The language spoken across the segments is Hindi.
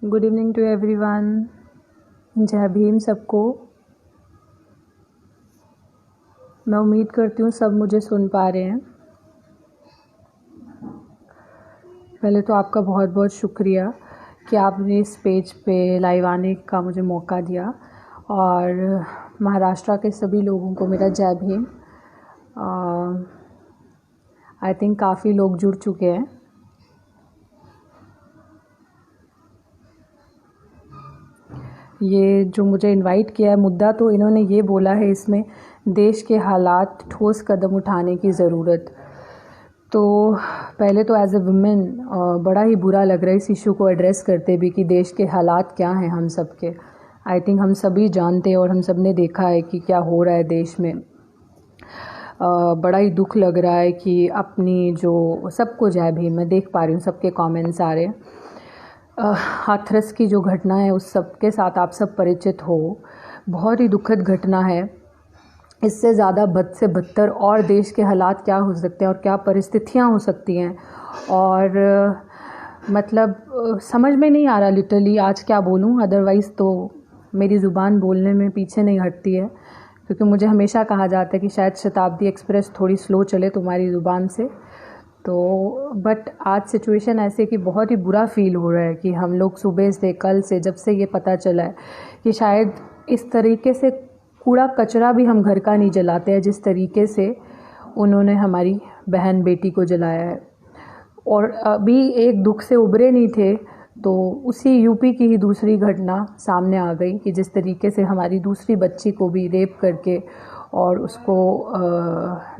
Good evening to everyone. जय भीम सबको। मैं उम्मीद करती हूँ सब मुझे सुन पा रहे हैं। पहले तो आपका बहुत बहुत शुक्रिया कि आपने इस पेज पे लाइव आने का मुझे मौका दिया, और महाराष्ट्र के सभी लोगों को मेरा जय भीम। आई थिंक काफ़ी लोग जुड़ चुके हैं। ये जो मुझे इनवाइट किया है, मुद्दा तो इन्होंने ये बोला है इसमें देश के हालात, ठोस कदम उठाने की ज़रूरत। तो पहले तो एज ए वुमेन बड़ा ही बुरा लग रहा है इस इशू को एड्रेस करते भी कि देश के हालात क्या हैं हम सब के। आई थिंक हम सभी जानते हैं और हम सब ने देखा है कि क्या हो रहा है देश में। बड़ा ही दुख लग रहा है कि अपनी जो सबको जय भीम, मैं देख पा रही हूँ सबके कमेंट्स आ रहे हैं। हाथरस की जो घटना है उस सब के साथ आप सब परिचित हो। बहुत ही दुखद घटना है। इससे ज़्यादा बद से बदतर और देश के हालात क्या हो सकते हैं और क्या परिस्थितियाँ हो सकती हैं, और मतलब समझ में नहीं आ रहा लिटरली आज क्या बोलूँ। अदरवाइज़ तो मेरी ज़ुबान बोलने में पीछे नहीं हटती है, क्योंकि मुझे हमेशा कहा जाता है कि शायद शताब्दी एक्सप्रेस थोड़ी स्लो चले तुम्हारी ज़ुबान से। तो बट आज सिचुएशन ऐसे कि बहुत ही बुरा फील हो रहा है कि हम लोग सुबह से, कल से, जब से ये पता चला है कि शायद इस तरीके से कूड़ा कचरा भी हम घर का नहीं जलाते हैं जिस तरीके से उन्होंने हमारी बहन बेटी को जलाया है। और अभी एक दुख से उभरे नहीं थे तो उसी यूपी की ही दूसरी घटना सामने आ गई कि जिस तरीके से हमारी दूसरी बच्ची को भी रेप करके और उसको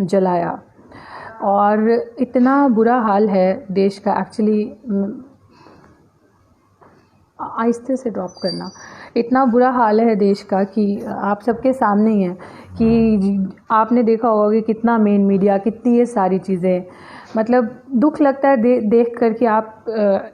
जलाया। और इतना बुरा हाल है देश का। एक्चुअली आहिस्ते से ड्रॉप करना। इतना बुरा हाल है देश का कि आप सबके सामने ही है कि आपने देखा होगा कि कितना मेन मीडिया, कितनी ये सारी चीज़ें, मतलब दुख लगता है देख कर कि आप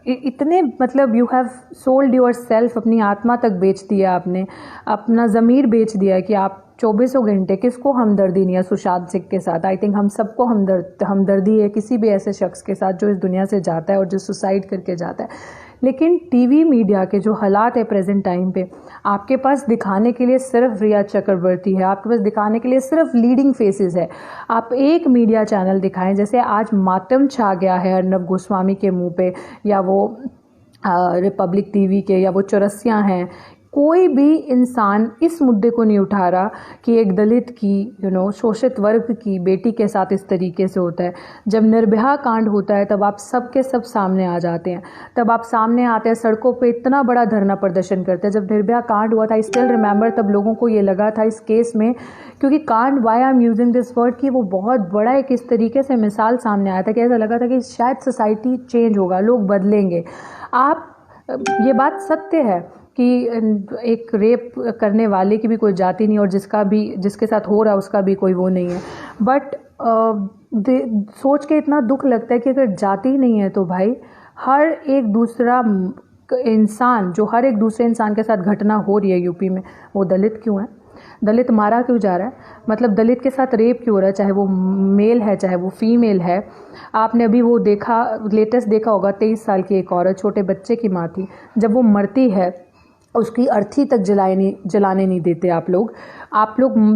इतने, मतलब you have sold your self, अपनी आत्मा तक बेच दिया आपने, अपना ज़मीर बेच दिया है कि आप 24 घंटे किसको हमदर्दी नहीं है सुशांत सिंह के साथ। आई थिंक हम सबको हमदर्दी है किसी भी ऐसे शख्स के साथ जो इस दुनिया से जाता है और जो सुसाइड करके जाता है। लेकिन टीवी मीडिया के जो हालात है प्रेजेंट टाइम पे, आपके पास दिखाने के लिए सिर्फ रिया चक्रवर्ती है, आपके पास दिखाने के लिए सिर्फ लीडिंग फेसेस है। आप एक मीडिया चैनल दिखाएं, जैसे आज मातम छा गया है अर्नब गोस्वामी के मुंह पे, या वो रिपब्लिक टीवी के, या वो चौरसियाँ हैं। कोई भी इंसान इस मुद्दे को नहीं उठा रहा कि एक दलित की शोषित वर्ग की बेटी के साथ इस तरीके से होता है। जब निर्भया कांड होता है तब आप सब के सब सामने आ जाते हैं, तब आप सामने आते हैं, सड़कों पे इतना बड़ा धरना प्रदर्शन करते हैं। जब निर्भया कांड हुआ था, आई स्टिल रिमेंबर, तब लोगों को ये लगा था इस केस में, क्योंकि कांड, why I am using this word, कि वो बहुत बड़ा एक इस तरीके से मिसाल सामने आया था कि ऐसा लगा था कि शायद सोसाइटी चेंज होगा, लोग बदलेंगे। ये बात सत्य है कि एक रेप करने वाले की भी कोई जाति नहीं, और जिसके साथ हो रहा है उसका भी कोई वो नहीं है। बट सोच के इतना दुख लगता है कि अगर जाति नहीं है तो भाई हर एक दूसरा इंसान, जो हर एक दूसरे इंसान के साथ घटना हो रही है यूपी में, वो दलित क्यों है? दलित मारा क्यों जा रहा है? मतलब दलित के साथ रेप क्यों हो रहा है, चाहे वो मेल है चाहे वो फीमेल है। आपने अभी वो देखा, लेटेस्ट देखा होगा, 23 साल की एक औरत, छोटे बच्चे की माँ थी, जब वो मरती है उसकी अर्थी तक जलाने नहीं देते आप लोग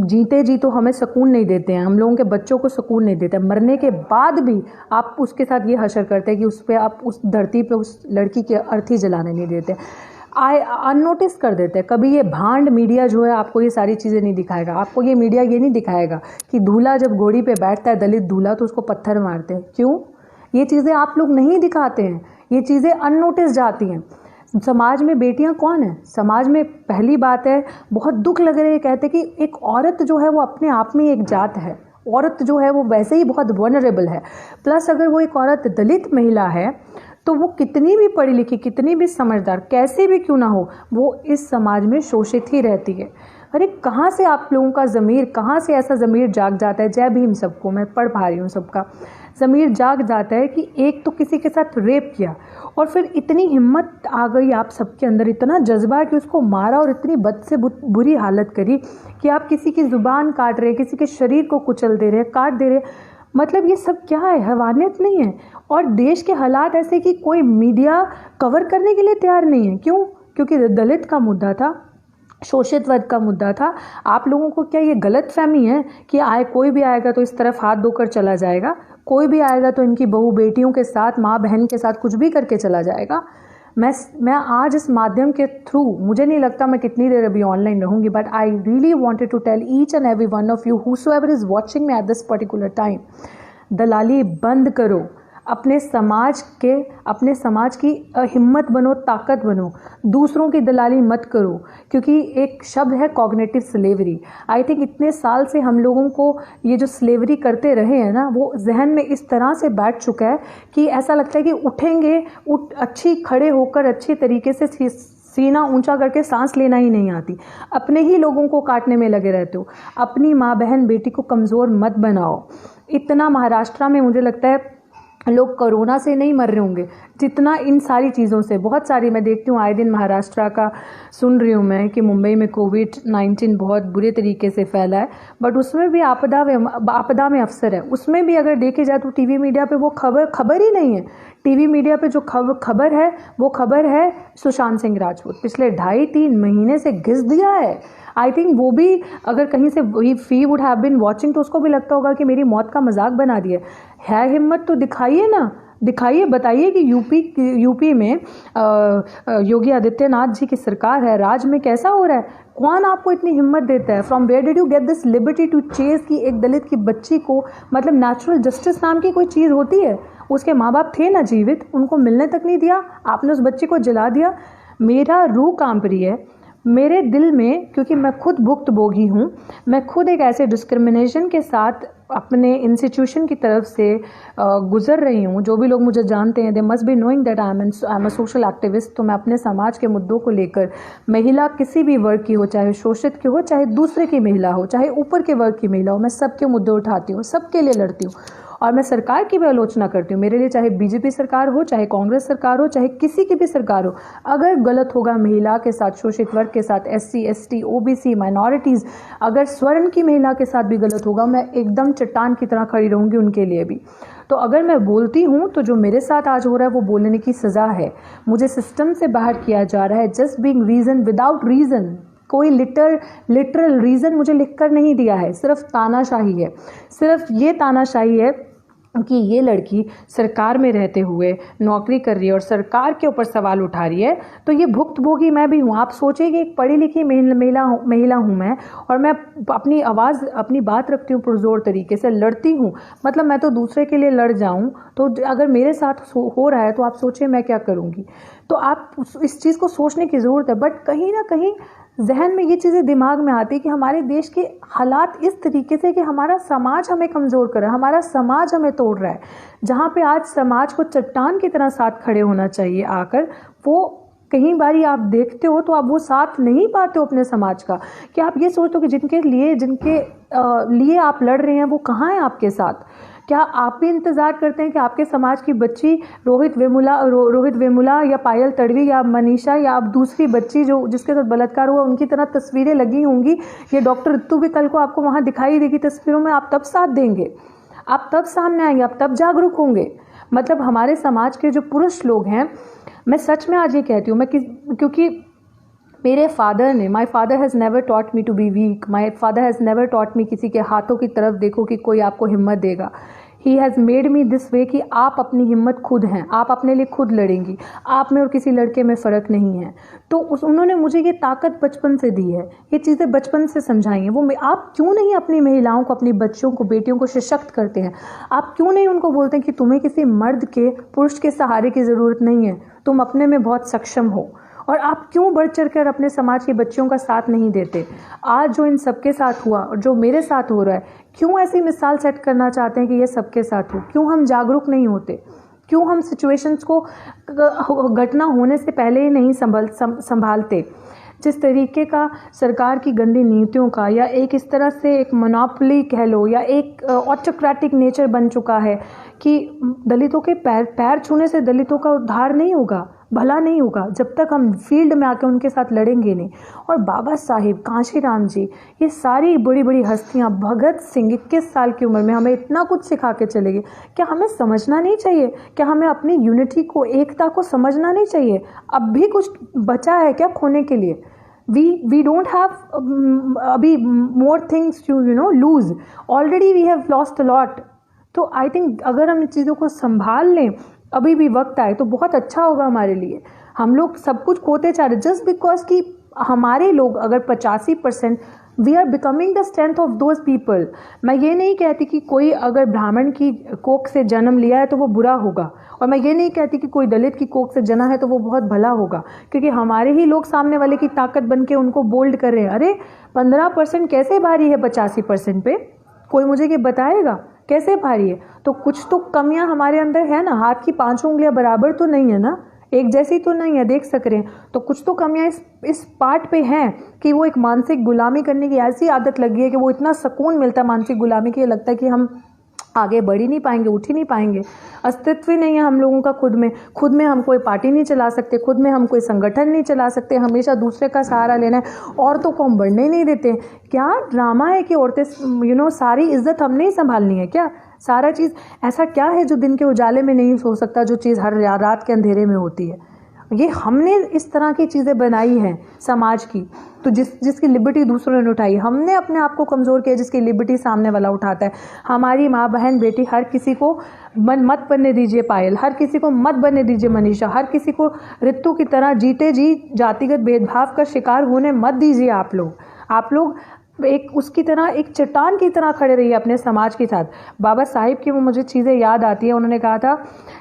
जीते जी तो हमें सुकून नहीं देते हैं, हम लोगों के बच्चों को सुकून नहीं देते हैं। मरने के बाद भी आप उसके साथ ये हशर करते हैं कि उस पर आप, उस धरती पे उस लड़की की अर्थी जलाने नहीं देते, अननोटिस कर देते हैं। कभी ये भांड मीडिया जो है आपको ये सारी चीज़ें नहीं दिखाएगा। आपको ये मीडिया ये नहीं दिखाएगा कि दूल्हा जब घोड़ी पे बैठता है, दलित दूल्हा, तो उसको पत्थर मारते हैं। क्यों? ये चीज़ें आप लोग नहीं दिखाते हैं, ये चीज़ें अननोटिस जाती हैं। समाज में बेटियां कौन है? समाज में पहली बात है, बहुत दुख लग रहा है कहते कि एक औरत जो है वो अपने आप में एक जात है। औरत जो है वो वैसे ही बहुत वनरेबल है। प्लस अगर वो एक औरत दलित महिला है तो वो कितनी भी पढ़ी लिखी, कितनी भी समझदार, कैसे भी क्यों ना हो, वो इस समाज में शोषित ही रहती है। अरे कहाँ से आप लोगों का ज़मीर, कहाँ से ऐसा ज़मीर जाग जाता है? जय भीम सबको, मैं पढ़ पा रही हूँ सबका ज़मीर जाग जाता है कि एक तो किसी के साथ रेप किया और फिर इतनी हिम्मत आ गई आप सबके अंदर, इतना जज्बा कि उसको मारा और इतनी बद से बुरी हालत करी कि आप किसी की ज़ुबान काट रहे, किसी के शरीर को कुचल दे रहे, काट दे रहे। मतलब ये सब क्या है, हैवानियत नहीं है? और देश के हालात ऐसे कि कोई मीडिया कवर करने के लिए तैयार नहीं है। क्यों? क्योंकि दलित का मुद्दा था, शोषित वर्ग का मुद्दा था। आप लोगों को क्या ये गलत फहमी है कि कोई भी आएगा तो इस तरफ हाथ धोकर चला जाएगा, कोई भी आएगा तो इनकी बहू बेटियों के साथ, माँ बहन के साथ कुछ भी करके चला जाएगा? मैं आज इस माध्यम के थ्रू, मुझे नहीं लगता मैं कितनी देर अभी ऑनलाइन रहूँगी, but I really wanted to tell each and every one of you whosoever is watching me at this particular time, दलाली बंद करो। अपने समाज की हिम्मत बनो, ताकत बनो, दूसरों की दलाली मत करो। क्योंकि एक शब्द है कॉग्निटिव स्लेवरी। आई थिंक इतने साल से हम लोगों को ये जो स्लेवरी करते रहे हैं ना, वो जहन में इस तरह से बैठ चुका है कि ऐसा लगता है कि उठेंगे, अच्छी खड़े होकर अच्छी तरीके से सीना ऊंचा करके सांस लेना ही नहीं आती। अपने ही लोगों को काटने में लगे रहते हो। अपनी माँ बहन बेटी को कमज़ोर मत बनाओ। इतना महाराष्ट्र में मुझे लगता है लोग कोरोना से नहीं मर रहे होंगे जितना इन सारी चीज़ों से। बहुत सारी मैं देखती हूँ, आए दिन महाराष्ट्र का सुन रही हूँ मैं कि मुंबई में कोविड-19 बहुत बुरे तरीके से फैला है, बट उसमें भी आपदा में अफसर है। उसमें भी अगर देखे जाए तो टीवी मीडिया पे वो खबर ही नहीं है। टीवी मीडिया पे जो खबर है वो खबर है सुशांत सिंह राजपूत पिछले 2.5-3 महीने से घिस दिया है। आई थिंक वो भी अगर कहीं से we would have been watching तो उसको भी लगता होगा कि मेरी मौत का मजाक बना दिया है। हिम्मत तो दिखाइए ना, दिखाइए, बताइए कि यूपी में योगी आदित्यनाथ जी की सरकार है, राज्य में कैसा हो रहा है? कौन आपको इतनी हिम्मत देता है? From where did you get this liberty to chase कि एक दलित की बच्ची को, मतलब नेचुरल जस्टिस नाम की कोई चीज़ होती है? उसके माँ बाप थे ना जीवित, उनको मिलने तक नहीं दिया, आपने उस बच्ची को जला दिया। मेरा रूह कांप रही है मेरे दिल में, क्योंकि मैं खुद भुक्तभोगी हूँ। मैं खुद एक ऐसे डिस्क्रिमिनेशन के साथ अपने इंस्टीट्यूशन की तरफ से गुजर रही हूँ। जो भी लोग मुझे जानते हैं, they must be knowing that I am a social activist. तो मैं अपने समाज के मुद्दों को लेकर, महिला किसी भी वर्ग की हो, चाहे शोषित की हो, चाहे दूसरे की महिला हो, चाहे ऊपर के वर्ग की महिला हो, मैं सबके मुद्दे उठाती हूँ, सबके लिए लड़ती हूँ। और मैं सरकार की भी आलोचना करती हूँ। मेरे लिए चाहे बीजेपी सरकार हो, चाहे कांग्रेस सरकार हो, चाहे किसी की भी सरकार हो, अगर गलत होगा महिला के साथ, शोषित वर्ग के साथ, SC ST OBC माइनॉरिटीज़, अगर स्वर्ण की महिला के साथ भी गलत होगा, मैं एकदम चट्टान की तरह खड़ी रहूँगी उनके लिए भी। तो अगर मैं बोलती हूँ तो जो मेरे साथ आज हो रहा है वो बोलने की सज़ा है। मुझे सिस्टम से बाहर किया जा रहा है, just being reason without reason. कोई लिटरल रीज़न मुझे लिख कर नहीं दिया है, सिर्फ तानाशाही है। सिर्फ ये तानाशाही है कि ये लड़की सरकार में रहते हुए नौकरी कर रही है और सरकार के ऊपर सवाल उठा रही है, तो ये भुक्तभोगी मैं भी हूँ। आप सोचिए कि एक पढ़ी लिखी महिला हूँ मैं, और मैं अपनी आवाज़, अपनी बात रखती हूँ पुरजोर तरीके से, लड़ती हूँ। मतलब मैं तो दूसरे के लिए लड़ जाऊँ, तो अगर मेरे साथ हो रहा है तो आप सोचिए मैं क्या करूँगी। तो आप इस चीज़ को सोचने की ज़रूरत है। बट कहीं ना कहीं जहन में ये चीज़ें दिमाग में आती है कि हमारे देश के हालात इस तरीके से कि हमारा समाज हमें कमज़ोर कर रहा है, हमारा समाज हमें तोड़ रहा है। जहाँ पे आज समाज को चट्टान की तरह साथ खड़े होना चाहिए आकर, वो कहीं बारी आप देखते हो तो आप वो साथ नहीं पाते हो अपने समाज का। कि आप ये सोचते हो कि जिनके लिए आप लड़ रहे हैं वो कहाँ हैं आपके साथ? क्या आप भी इंतज़ार करते हैं कि आपके समाज की बच्ची रोहित वेमुला या पायल तड़वी या मनीषा या आप दूसरी बच्ची जो जिसके साथ बलात्कार हुआ उनकी तरह तस्वीरें लगी होंगी, ये डॉक्टर ऋतु भी कल को आपको वहाँ दिखाई देगी तस्वीरों में, आप तब साथ देंगे, आप तब सामने आएंगे, आप तब जागरूक होंगे? मतलब हमारे समाज के जो पुरुष लोग हैं, मैं सच में आज ये कहती हूँ, क्योंकि मेरे फादर ने, my father has never taught me to be weak, my father has never taught me किसी के हाथों की तरफ देखो कि कोई आपको हिम्मत देगा। He has made me this way कि आप अपनी हिम्मत खुद हैं, आप अपने लिए खुद लड़ेंगी, आप में और किसी लड़के में फ़र्क नहीं है। तो उन्होंने मुझे ये ताकत बचपन से दी है, ये चीज़ें बचपन से समझाई हैं। वो आप क्यों नहीं अपनी महिलाओं को, अपनी बच्चों को, बेटियों को सशक्त करते हैं? आप क्यों नहीं उनको बोलते हैं कि तुम्हें किसी मर्द के, पुरुष के सहारे की ज़रूरत नहीं है, तुम अपने में बहुत सक्षम हो? और आप क्यों बढ़ चढ़ कर अपने समाज के बच्चों का साथ नहीं देते? आज जो इन सबके साथ हुआ और जो मेरे साथ हो रहा है, क्यों ऐसी मिसाल सेट करना चाहते हैं कि ये सबके साथ हो? क्यों हम जागरूक नहीं होते? क्यों हम सिचुएशंस को घटना होने से पहले ही नहीं संभालते? जिस तरीके का सरकार की गंदी नीतियों का, या एक इस तरह से एक मोनोपोली कह लो, या एक ऑटोक्रेटिक नेचर बन चुका है कि दलितों के पैर छूने से दलितों का उद्धार नहीं होगा। भला नहीं होगा जब तक हम फील्ड में आके उनके साथ लड़ेंगे नहीं। और बाबा साहिब, कांशीराम जी, ये सारी बड़ी बड़ी हस्तियाँ, भगत सिंह 21 साल की उम्र में हमें इतना कुछ सिखा के चले गए। क्या हमें समझना नहीं चाहिए? क्या हमें अपनी यूनिटी को, एकता को समझना नहीं चाहिए? अब भी कुछ बचा है क्या खोने के लिए? we don't have अभी more things to lose, already we have lost a lot। तो आई थिंक अगर हम इन चीज़ों को संभाल लें, अभी भी वक्त आए तो बहुत अच्छा होगा हमारे लिए। हम लोग सब कुछ खोते चाह रहे जस्ट बिकॉज कि हमारे लोग अगर 85%, we are becoming the strength of those people. मैं ये नहीं कहती कि कोई अगर ब्राह्मण की कोख से जन्म लिया है तो वो बुरा होगा, और मैं ये नहीं कहती कि कोई दलित की कोख से जना है तो वो बहुत भला होगा, क्योंकि हमारे ही लोग सामने वाले की ताकत बन के उनको बोल्ड कर रहे हैं। अरे 15% कैसे भारी है 85% पे? कोई मुझे ये बताएगा कैसे भारी है? तो कुछ तो कमियां हमारे अंदर है ना, हाथ की 5 उंगलियां बराबर तो नहीं है ना, एक जैसी तो नहीं है, देख सक रहे हैं। तो कुछ तो कमियां इस पार्ट पे हैं कि वो एक मानसिक गुलामी करने की ऐसी आदत लगी है कि वो इतना सुकून मिलता है मानसिक गुलामी की, लगता है कि हम आगे बढ़ ही नहीं पाएंगे, उठ ही नहीं पाएंगे, अस्तित्व ही नहीं है हम लोगों का खुद में हम कोई पार्टी नहीं चला सकते, खुद में हम कोई संगठन नहीं चला सकते, हमेशा दूसरे का सहारा लेना है, औरतों को हम बढ़ने नहीं देते। क्या ड्रामा है कि औरतें सारी इज्जत हमने ही संभालनी है क्या? सारा चीज़ ऐसा क्या है जो दिन के उजाले में नहीं हो सकता, जो चीज़ हर रात के अंधेरे में होती है? ये हमने इस तरह की चीज़ें बनाई हैं समाज की, तो जिसकी लिबर्टी दूसरों ने उठाई, हमने अपने आप को कमज़ोर किया जिसकी लिबर्टी सामने वाला उठाता है। हमारी माँ बहन बेटी, हर किसी को मत बनने दीजिए पायल, हर किसी को मत बनने दीजिए मनीषा, हर किसी को ऋतु की तरह जीते जी जातिगत भेदभाव का शिकार होने मत दीजिए। आप लोग एक उसकी तरह, एक चट्टान की तरह खड़े रहिए अपने समाज के साथ। बाबा साहिब की वो मुझे चीज़ें याद आती है, उन्होंने कहा था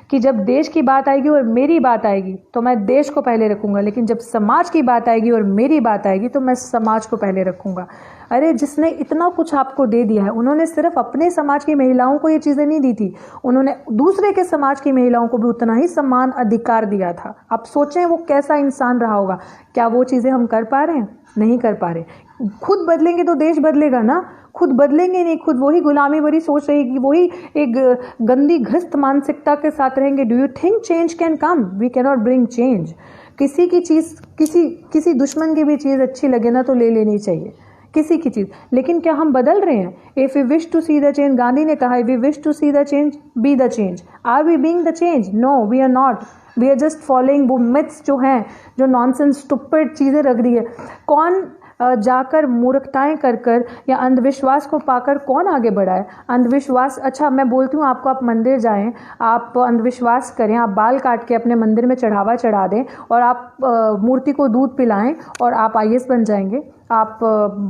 कि जब देश की बात आएगी और मेरी बात आएगी तो मैं देश को पहले रखूँगा, लेकिन जब समाज की बात आएगी और मेरी बात आएगी तो मैं समाज को पहले रखूँगा। अरे जिसने इतना कुछ आपको दे दिया है, उन्होंने सिर्फ अपने समाज की महिलाओं को ये चीज़ें नहीं दी थी, उन्होंने दूसरे के समाज की महिलाओं को भी उतना ही सम्मान अधिकार दिया था। आप सोचें वो कैसा इंसान रहा होगा। क्या वो चीज़ें हम कर पा रहे हैं? नहीं कर पा रहे। खुद बदलेंगे तो देश बदलेगा ना, खुद बदलेंगे नहीं, खुद वही गुलामी भरी सोच रहेगी, वही एक गंदी घृष्ट मानसिकता के साथ रहेंगे। Do you think change can come? We can not bring change. किसी की चीज़, किसी दुश्मन की भी चीज़ अच्छी लगे ना तो ले लेनी चाहिए, किसी की चीज़। लेकिन क्या हम बदल रहे हैं? If we wish to see the change, Gandhi ने कहा, if we wish to see the change, be the change. Are we being the change? No, we are not. We are just following वो मिथ्स जो हैं, जो नॉनसेंस स्टुपिड चीज़ें रख रही है। कौन जाकर मूर्खताएं कर या अंधविश्वास को पाकर कौन आगे बढ़ा है? अंधविश्वास, अच्छा मैं बोलती हूँ आपको, आप मंदिर जाएं, आप अंधविश्वास करें, आप बाल काट के अपने मंदिर में चढ़ावा चढ़ा दें और आप मूर्ति को दूध पिलाएं और आप IAS बन जाएंगे, आप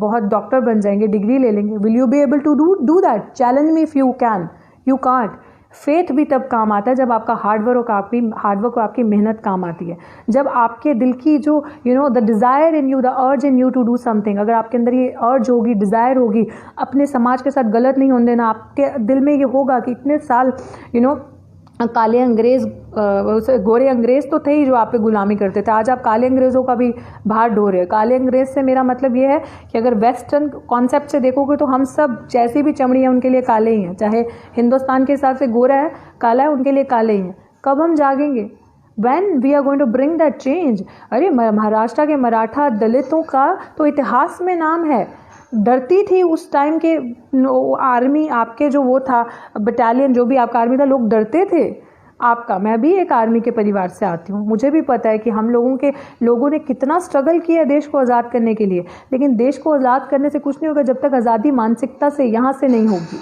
बहुत डॉक्टर बन जाएंगे, डिग्री ले लेंगे। Will you be able to do that? Challenge me if you can. You can't. Faith भी तब काम आता है जब आपका हार्डवर्क और आपकी मेहनत काम आती है, जब आपके दिल की जो the desire in you, the urge in you to do something, अगर आपके अंदर ये अर्ज होगी, डिज़ायर होगी, अपने समाज के साथ गलत नहीं होने देना, आपके दिल में ये होगा कि इतने साल काले अंग्रेज़, गोरे अंग्रेज़ तो थे ही जो आप पे गुलामी करते थे, आज आप काले अंग्रेज़ों का भी भार ढो रहे हैं। काले अंग्रेज़ से मेरा मतलब ये है कि अगर वेस्टर्न कॉन्सेप्ट से देखोगे तो हम सब जैसी भी चमड़ी है उनके लिए काले ही हैं, चाहे हिंदुस्तान के हिसाब से गोरा है, काला है, उनके लिए काले ही हैं। कब हम जागेंगे? When we are going to bring that change? अरे महाराष्ट्र के मराठा दलितों का तो इतिहास में नाम है, डरती थी उस टाइम के आर्मी, आपके जो वो था बटालियन, जो भी आपका आर्मी था, लोग डरते थे आपका। मैं भी एक आर्मी के परिवार से आती हूँ, मुझे भी पता है कि हम लोगों ने कितना स्ट्रगल किया देश को आज़ाद करने के लिए, लेकिन देश को आज़ाद करने से कुछ नहीं होगा जब तक आज़ादी मानसिकता से यहाँ से नहीं होगी।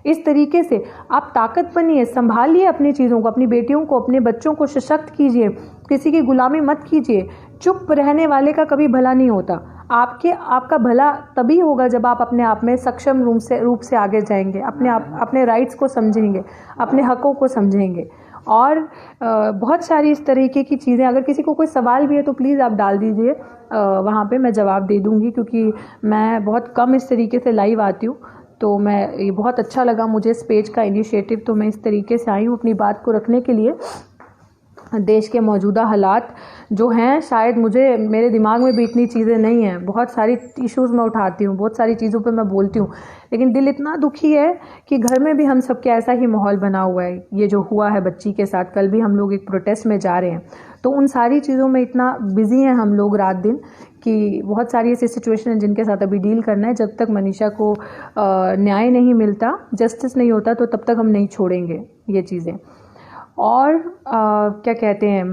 इस तरीके से आप ताकत बनिए, संभालिए अपनी चीज़ों को, अपनी बेटियों को, अपने बच्चों को सशक्त कीजिए, किसी की गुलामी मत कीजिए। चुप रहने वाले का कभी भला नहीं होता। आपका भला तभी होगा जब आप अपने आप में सक्षम रूप से आगे जाएंगे, अपने राइट्स को समझेंगे, अपने हकों को समझेंगे। और बहुत सारी इस तरीके की चीज़ें, अगर किसी को कोई सवाल भी है तो प्लीज़ आप डाल दीजिए, वहाँ पे मैं जवाब दे दूँगी, क्योंकि मैं बहुत कम इस तरीके से लाइव आती हूँ। तो ये बहुत अच्छा लगा मुझे इस पेज का इनिशिएटिव, तो मैं इस तरीके से आई हूँ अपनी बात को रखने के लिए। देश के मौजूदा हालात जो हैं, शायद मेरे दिमाग में भी इतनी चीज़ें नहीं हैं। बहुत सारी इश्यूज़ मैं उठाती हूँ, बहुत सारी चीज़ों पे मैं बोलती हूँ, लेकिन दिल इतना दुखी है कि घर में भी हम सबके ऐसा ही माहौल बना हुआ है। ये जो हुआ है बच्ची के साथ, कल भी हम लोग एक प्रोटेस्ट में जा रहे हैं, तो उन सारी चीज़ों में इतना बिजी हैं हम लोग रात दिन कि बहुत सारी ऐसी सिचुएशन हैं जिनके साथ अभी डील करना है। जब तक मनीषा को न्याय नहीं मिलता, जस्टिस नहीं होता, तो तब तक हम नहीं छोड़ेंगे ये चीज़ें। और क्या कहते हैं,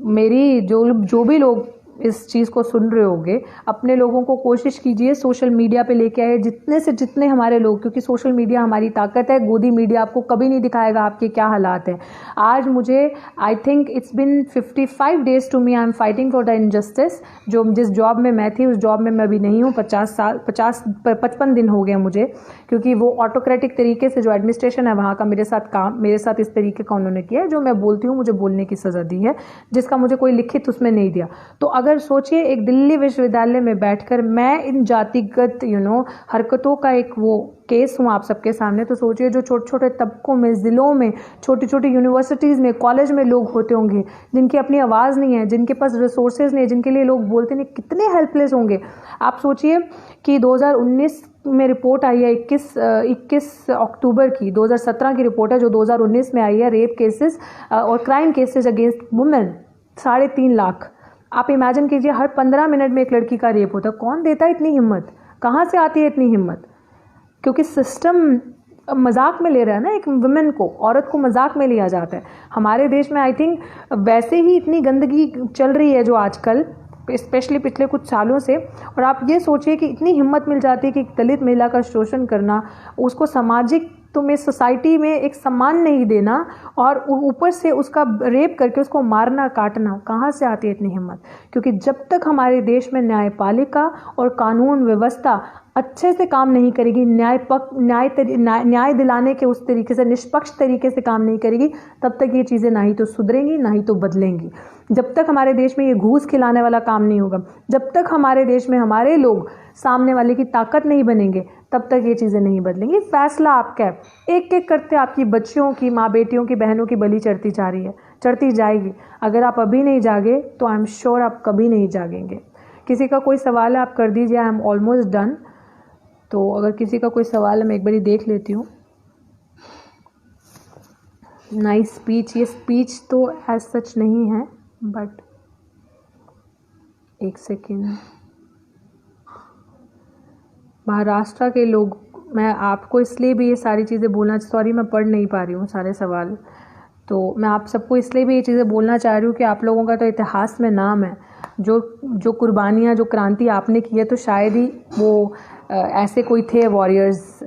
मेरी जो भी लोग इस चीज़ को सुन रहे होंगे, अपने लोगों को कोशिश कीजिए सोशल मीडिया पे लेके आए, जितने से जितने हमारे लोग, क्योंकि सोशल मीडिया हमारी ताकत है। गोदी मीडिया आपको कभी नहीं दिखाएगा आपके क्या हालात हैं। आज मुझे I think it's been 55 days to me, I am fighting for the injustice. जिस जॉब में मैं थी उस जॉब में मैं अभी नहीं हूँ। 55 दिन हो गए मुझे, क्योंकि वो ऑटोक्रेटिक तरीके से जो एडमिनिस्ट्रेशन है वहाँ का मेरे साथ इस तरीके का उन्होंने किया है, जो मैं बोलती हूँ मुझे बोलने की सज़ा दी है, जिसका मुझे कोई लिखित उसमें नहीं दिया। तो अगर सोचिए, एक दिल्ली विश्वविद्यालय में बैठकर मैं इन जातिगत हरकतों का एक वो केस हूँ आप सबके सामने, तो सोचिए जो छोटे छोटे तबकों में, ज़िलों में, छोटी छोटी यूनिवर्सिटीज़ में, कॉलेज में लोग होते होंगे जिनकी अपनी आवाज़ नहीं है, जिनके पास रिसोर्सेज नहीं है, जिनके लिए लोग बोलते नहीं, कितने हेल्पलेस होंगे। आप सोचिए कि 2019 में रिपोर्ट आई है, 21 अक्टूबर की 2017 की रिपोर्ट है जो 2019 में आई है, रेप केसेस और crime cases against women 3.5 lakh. आप इमेजिन कीजिए, हर 15 मिनट में एक लड़की का रेप होता है। कौन देता है इतनी हिम्मत? कहाँ से आती है इतनी हिम्मत? क्योंकि सिस्टम मजाक में ले रहा है ना, एक वुमेन को, औरत को मजाक में लिया जाता है। हमारे देश में आई थिंक वैसे ही इतनी गंदगी चल रही है जो आजकल, स्पेशली पिछले कुछ सालों से। और आप ये सोचिए कि इतनी हिम्मत मिल जाती है कि एक दलित महिला का शोषण करना, उसको सामाजिक तुम्हें सोसाइटी में एक सम्मान नहीं देना, और ऊपर से उसका रेप करके उसको मारना काटना। कहाँ से आती है इतनी हिम्मत? क्योंकि जब तक हमारे देश में न्यायपालिका और कानून व्यवस्था अच्छे से काम नहीं करेगी, न्याय दिलाने के उस तरीके से, निष्पक्ष तरीके से काम नहीं करेगी, तब तक ये चीज़ें ना ही तो सुधरेंगी ना ही तो बदलेंगी। जब तक हमारे देश में ये घूस खिलाने वाला काम नहीं होगा, जब तक हमारे देश में हमारे लोग सामने वाले की ताकत नहीं बनेंगे, तब तक ये चीज़ें नहीं बदलेंगी। फैसला आपका है। एक एक करते आपकी बच्चियों की, माँ बेटियों की, बहनों की बलि चढ़ती जा रही है, चढ़ती जाएगी। अगर आप अभी नहीं जागे तो आई एम श्योर आप कभी नहीं जागेंगे। किसी का कोई सवाल है आप कर दीजिए, आई एम ऑलमोस्ट डन। तो अगर किसी का कोई सवाल है मैं एक बारी देख लेती हूँ। Nice speech. ये स्पीच तो एज सच नहीं है, बट एक सेकेंड। महाराष्ट्र के लोग, मैं आपको इसलिए भी ये सारी चीज़ें बोलना, सॉरी मैं पढ़ नहीं पा रही हूँ सारे सवाल, तो मैं आप सबको इसलिए भी ये चीज़ें बोलना चाह रही हूँ कि आप लोगों का तो इतिहास में नाम है। जो कुर्बानियाँ, जो क्रांति आपने की है, तो शायद ही वो ऐसे कोई थे वॉरियर्स,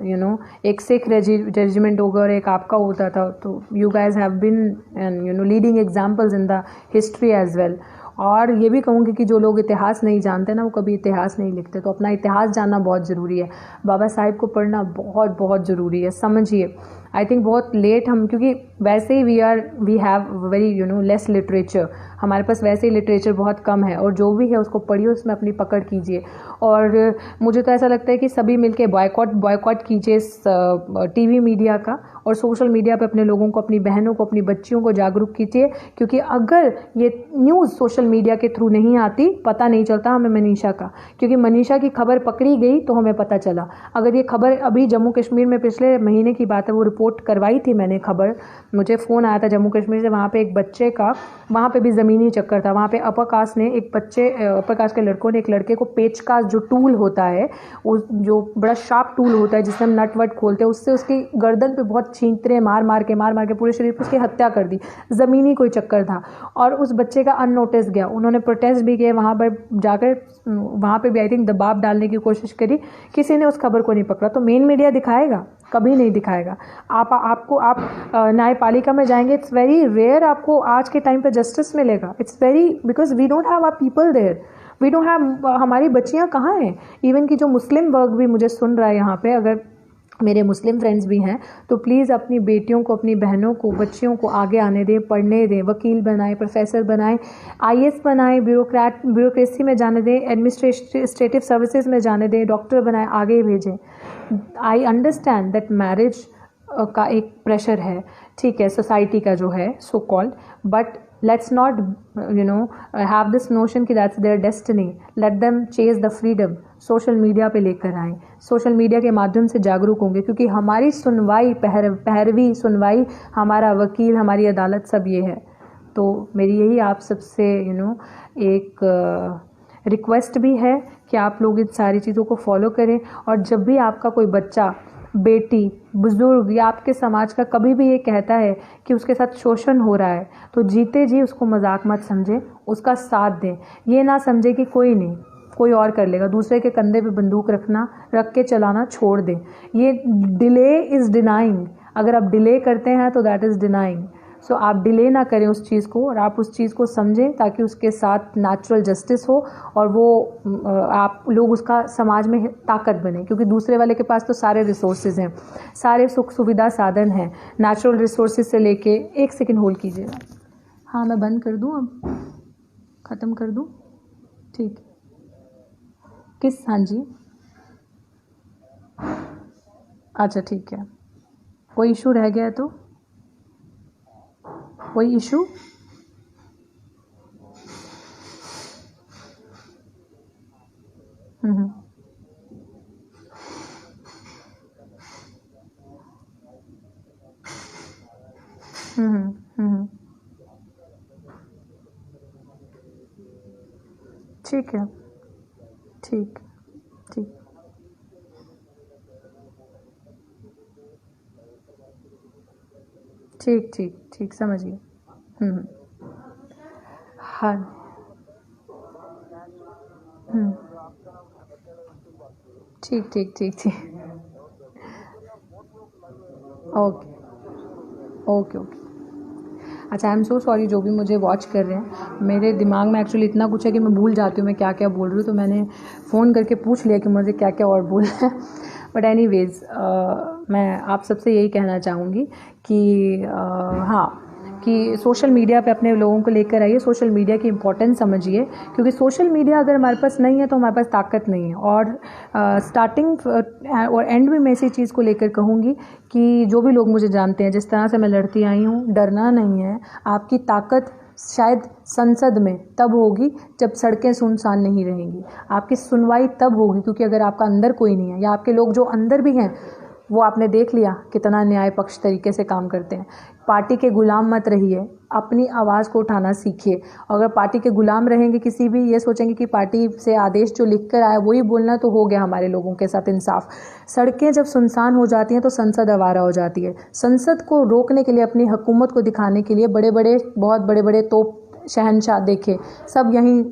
एक सिख रेजिमेंट होगा और एक आपका होता था। तो you guys have been leading examples in the history as well. और ये भी कहूँगी कि जो लोग इतिहास नहीं जानते ना, वो कभी इतिहास नहीं लिखते। तो अपना इतिहास जानना बहुत ज़रूरी है। बाबा साहिब को पढ़ना बहुत बहुत ज़रूरी है। समझिए, आई थिंक बहुत लेट हम, क्योंकि वैसे ही we have very less literature, हमारे पास वैसे ही लिटरेचर बहुत कम है, और जो भी है उसको पढ़िए, उसमें अपनी पकड़ कीजिए। और मुझे तो ऐसा लगता है कि सभी मिलके बॉयकॉट कीजिए टीवी मीडिया का, और सोशल मीडिया पे अपने लोगों को, अपनी बहनों को, अपनी बच्चियों को जागरूक कीजिए। क्योंकि अगर ये न्यूज़ सोशल मीडिया के थ्रू नहीं आती, पता नहीं चलता हमें मनीषा का, क्योंकि मनीषा की खबर पकड़ी गई तो हमें पता चला। अगर ये खबर अभी जम्मू कश्मीर में पिछले महीने की बात है, वो रिपोर्ट करवाई थी मैंने खबर, मुझे फ़ोन आया था जम्मू कश्मीर से। वहाँ पे एक बच्चे का, वहाँ पे भी ज़मीनी चक्कर था। वहाँ पे अपर कास्ट ने अपर कास्ट के लड़कों ने एक लड़के को पेचकास, जो टूल होता है, उस जो बड़ा शार्प टूल होता है जिससे हम नट वट खोलते हैं, उससे उसकी गर्दन पे बहुत छींकते हैं, मार मार के पूरे शरीर पर उसकी हत्या कर दी। ज़मीनी कोई चक्कर था, और उस बच्चे का अननोटिस गया। उन्होंने प्रोटेस्ट भी किए वहाँ पर जाकर, वहाँ पे भी आई थिंक दबाव डालने की कोशिश करी, किसी ने उस खबर को नहीं पकड़ा। तो मेन मीडिया दिखाएगा? कभी नहीं दिखाएगा। आप न्यायपालिका में जाएंगे, इट्स वेरी रेयर आपको आज के टाइम पे जस्टिस मिलेगा। It's very, because we don't have our people there, we don't have, हमारी बच्चियाँ कहाँ हैं? इवन कि जो मुस्लिम वर्ग भी मुझे सुन रहा है यहाँ पे, अगर मेरे मुस्लिम फ्रेंड्स भी हैं, तो प्लीज़ अपनी बेटियों को, अपनी बहनों को, बच्चियों को आगे आने दें, पढ़ने दें, वकील बनाएं, प्रोफेसर बनाएं, IAS बनाएं, ब्यूरोक्रेसी में जाने दें, एडमिनिस्ट्रेटिव सर्विसेज में जाने दें, डॉक्टर बनाएं, आगे भेजें। आई अंडरस्टैंड दैट मैरिज का एक प्रेशर है, ठीक है, सोसाइटी का जो है so called, but let's not have this notion कि that's their destiny. Let them chase the freedom. Social media पे लेकर आएँ, सोशल मीडिया के माध्यम से जागरूक होंगे, क्योंकि हमारी सुनवाई, पैरवी सुनवाई, हमारा वकील, हमारी अदालत सब ये है। तो मेरी यही आप सबसे एक रिक्वेस्ट भी है कि आप लोग इन सारी चीज़ों को फॉलो करें। और जब भी आपका कोई बच्चा, बेटी, बुज़ुर्ग या आपके समाज का कभी भी ये कहता है कि उसके साथ शोषण हो रहा है, तो जीते जी उसको मजाक मत समझें, उसका साथ दें। ये ना समझे कि कोई नहीं, कोई और कर लेगा। दूसरे के कंधे पे बंदूक रख के चलाना छोड़ दें। ये डिले इज़ डिनाइंग। अगर आप डिले करते हैं तो दैट इज़ डिनाइंग। सो आप डिले ना करें उस चीज़ को, और आप उस चीज़ को समझें ताकि उसके साथ नेचुरल जस्टिस हो, और वो आप लोग उसका समाज में ताकत बने। क्योंकि दूसरे वाले के पास तो सारे रिसोर्सेज हैं, सारे सुख सुविधा साधन हैं, नेचुरल रिसोर्सेज से लेके। एक सेकेंड होल्ड कीजिएगा। हाँ, मैं बंद कर दूँ, अब ख़त्म कर दूँ? ठीक। किस? हाँ जी, अच्छा ठीक है। कोई इशू रह गया तो? कोई इशू? हम्म हम्म हम्म ठीक है, ठीक ठीक ठीक ठीक ठीक, समझिए। हम्म हाँ। हम्म ठीक ठीक ठीक ठीक। Okay okay okay. अच्छा, आई एम सो सॉरी जो भी मुझे वॉच कर रहे हैं। मेरे दिमाग में एक्चुअली इतना कुछ है कि मैं भूल जाती हूँ मैं क्या क्या बोल रही हूँ, तो मैंने फ़ोन करके पूछ लिया कि मुझे क्या क्या और बोलना है। बट एनीवेज़, मैं आप सबसे यही कहना चाहूँगी कि हाँ, कि सोशल मीडिया पे अपने लोगों को लेकर आइए, सोशल मीडिया की इम्पोर्टेंस समझिए। क्योंकि सोशल मीडिया अगर हमारे पास नहीं है तो हमारे पास ताकत नहीं है। और स्टार्टिंग और एंड में मैं इसी चीज़ को लेकर कहूँगी कि जो भी लोग मुझे जानते हैं, जिस तरह से मैं लड़ती आई हूँ, डरना नहीं है। आपकी ताकत शायद संसद में तब होगी जब सड़कें सुनसान नहीं रहेंगी। आपकी सुनवाई तब होगी, क्योंकि अगर आपका अंदर कोई नहीं है, या आपके लोग जो अंदर भी हैं वो आपने देख लिया कितना न्याय पक्ष तरीके से काम करते हैं। पार्टी के गुलाम मत रहिए, अपनी आवाज़ को उठाना सीखिए। अगर पार्टी के गुलाम रहेंगे, किसी भी ये सोचेंगे कि पार्टी से आदेश जो लिख कर आया वही बोलना, तो हो गया हमारे लोगों के साथ इंसाफ। सड़कें जब सुनसान हो जाती हैं तो संसद आवारा हो जाती है। संसद को रोकने के लिए, अपनी हुकूमत को दिखाने के लिए बहुत बड़े बड़े तोप शहंशाह देखे, सब यहीं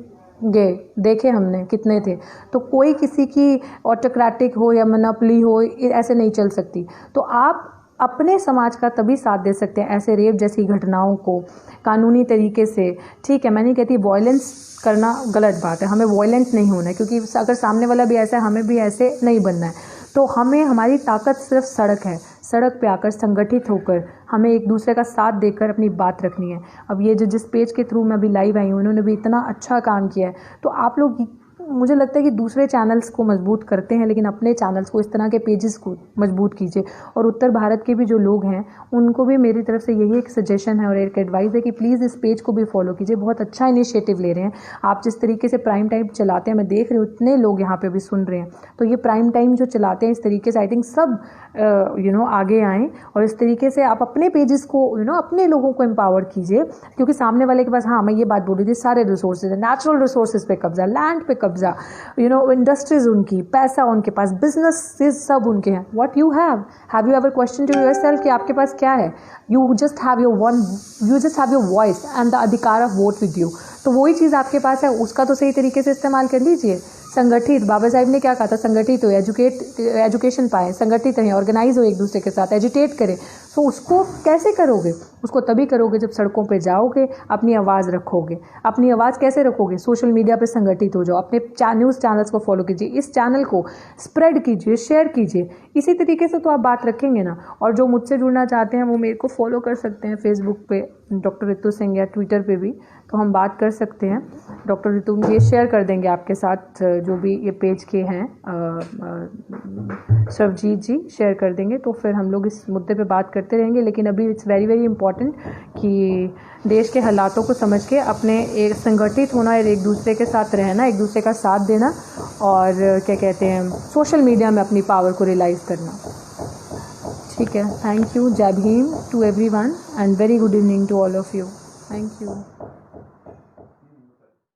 गए, देखे हमने कितने थे। तो कोई किसी की ऑटोक्रेटिक हो या मोनोपोली हो, ऐसे नहीं चल सकती। तो आप अपने समाज का तभी साथ दे सकते हैं ऐसे रेप जैसी घटनाओं को कानूनी तरीके से। ठीक है, मैं नहीं कहती वॉयलेंस करना गलत बात है, हमें वॉयलेंट नहीं होना है, क्योंकि अगर सामने वाला भी ऐसा है, हमें भी ऐसे नहीं बनना है। तो हमें, हमारी ताकत सिर्फ सड़क है। सड़क पे आकर संगठित होकर हमें एक दूसरे का साथ देकर अपनी बात रखनी है। अब ये जो जिस पेज के थ्रू मैं अभी लाइव आई हूँ, उन्होंने भी इतना अच्छा काम किया है। तो आप लोग, मुझे लगता है कि दूसरे चैनल्स को मजबूत करते हैं, लेकिन अपने चैनल्स को, इस तरह के पेजेस को मजबूत कीजिए। और उत्तर भारत के भी जो लोग हैं उनको भी मेरी तरफ से यही एक सजेशन है और एक एडवाइस है कि प्लीज़ इस पेज को भी फॉलो कीजिए। बहुत अच्छा इनिशिएटिव ले रहे हैं आप। जिस तरीके से प्राइम टाइम चलाते हैं, मैं देख रही हूँ इतने लोग यहाँ पे भी सुन रहे हैं। तो ये प्राइम टाइम जो चलाते हैं इस तरीके से, आई थिंक सब आगे आएँ और इस तरीके से आप अपने पेजेस को अपने लोगों को एम्पावर कीजिए। क्योंकि सामने वाले के पास, हाँ मैं ये बात बोल रही थी, सारे रिसोर्सेज है, नेचुरल रिसोर्सेज पे कब्जा, लैंड पे कब्जा, इंडस्ट्रीज उनकी, पैसा उनके पास, बिजनेस सब उनके हैं। What you have you ever question to yourself कि आपके पास क्या है? You just have your voice and the अधिकार ऑफ वोट विद यू। तो वही चीज़ आपके पास है, उसका तो सही तरीके से इस्तेमाल कर लीजिए। संगठित, बाबा साहब ने क्या कहा था? संगठित हो, एजुकेशन पाए, संगठित रहें, ऑर्गेनाइज हो एक दूसरे के साथ, एजिटेट करें। तो उसको कैसे करोगे? उसको तभी करोगे जब सड़कों पे जाओगे, अपनी आवाज़ रखोगे। अपनी आवाज़ कैसे रखोगे? सोशल मीडिया पे संगठित हो जाओ, अपने न्यूज़ चैनल्स को फॉलो कीजिए, इस चैनल को स्प्रेड कीजिए, शेयर कीजिए। इसी तरीके से तो आप बात रखेंगे ना। और जो मुझसे जुड़ना चाहते हैं वो मेरे को फॉलो कर सकते हैं फेसबुक पे, डॉक्टर रितु सिंह या ट्विटर पे भी, तो हम बात कर सकते हैं। डॉक्टर रितु ये शेयर कर देंगे आपके साथ, जो भी ये पेज के हैं सरबजीत जी शेयर कर देंगे, तो फिर हम लोग इस मुद्दे पे बात करते रहेंगे। लेकिन अभी इट्स वेरी वेरी इंपॉर्टेंट कि देश के हालातों को समझ के अपने एक संगठित होना, एक दूसरे के साथ रहना, एक दूसरे का साथ देना, और क्या कहते हैं, सोशल मीडिया में अपनी पावर को रियलाइज़ करना। ठीक है, thank you, Jai Bhim to everyone and very good evening to all of you. Thank you.